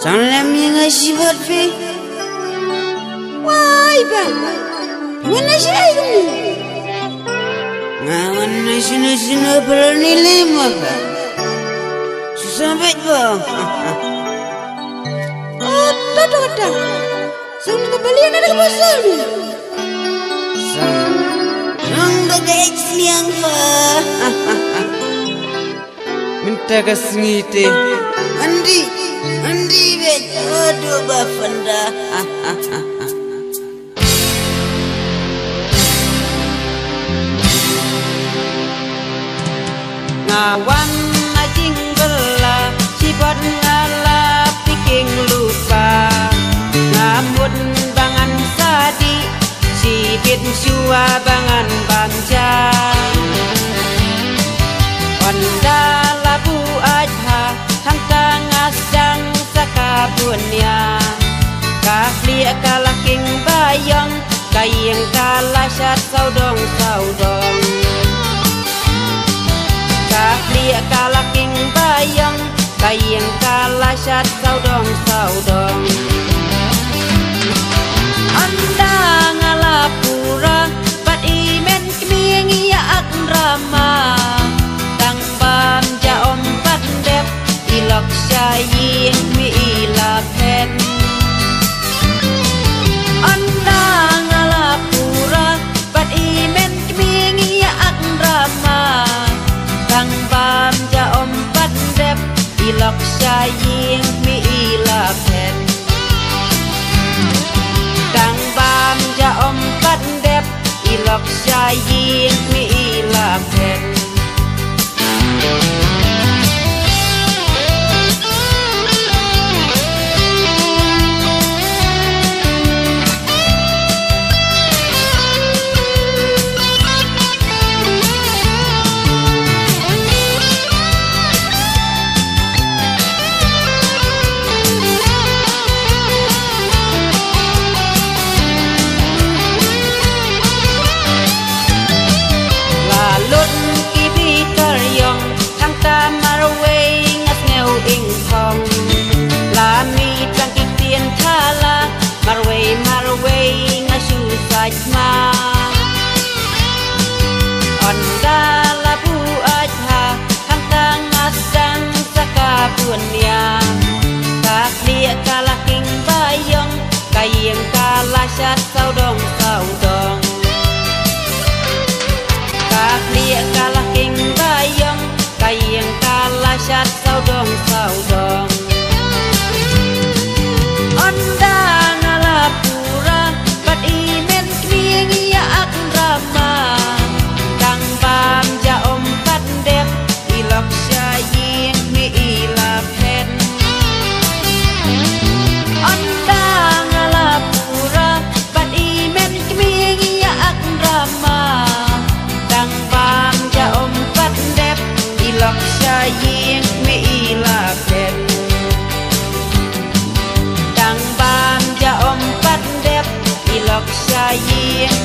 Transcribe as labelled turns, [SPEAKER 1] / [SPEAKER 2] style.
[SPEAKER 1] Salam yang sifat fi. Wah, iba. Mana sih ini? Ngawan nasi berani lima ba. Sampai bang. Oh, tada. Saya kembali ada besar ni. Nang gak yang ba. Minta kasih Andi bet aduh bafanda. Ngawan najing bela sifat ngala piking lupa ngamut bangan sadi sipit syua bangan bangja onda labu ajha hangka ngasdang sakabunya kahli kalaking bayang kayeng kalasat saudong kahli kalaking bayang kayeng kalasat saudong anda ngalapura bat imen keming yaak rama tang bam jaom pandep ilok syaying mi ilapen anda ngalapura bat imen keming yaak rama tang bam jaom pandep ilok syaying mi ilapen tang bam jaom pandep ilok syaying mi ilapen Marway ngasu sajma onda labu ajha hangka ngasdan sakabunya kahli kalaking bayong kayeng kalasat saudong kahli kalaking bayong kayeng kalasat saudong onda ngalapura bat imen keming yaak rama tang bam jaom pandep ilok syaying mi ilapen onda ngalapura bat imen keming yaak rama tang bam jaom pandep ilok syaying mi ilapen tang bam jaom pandep ilok syaying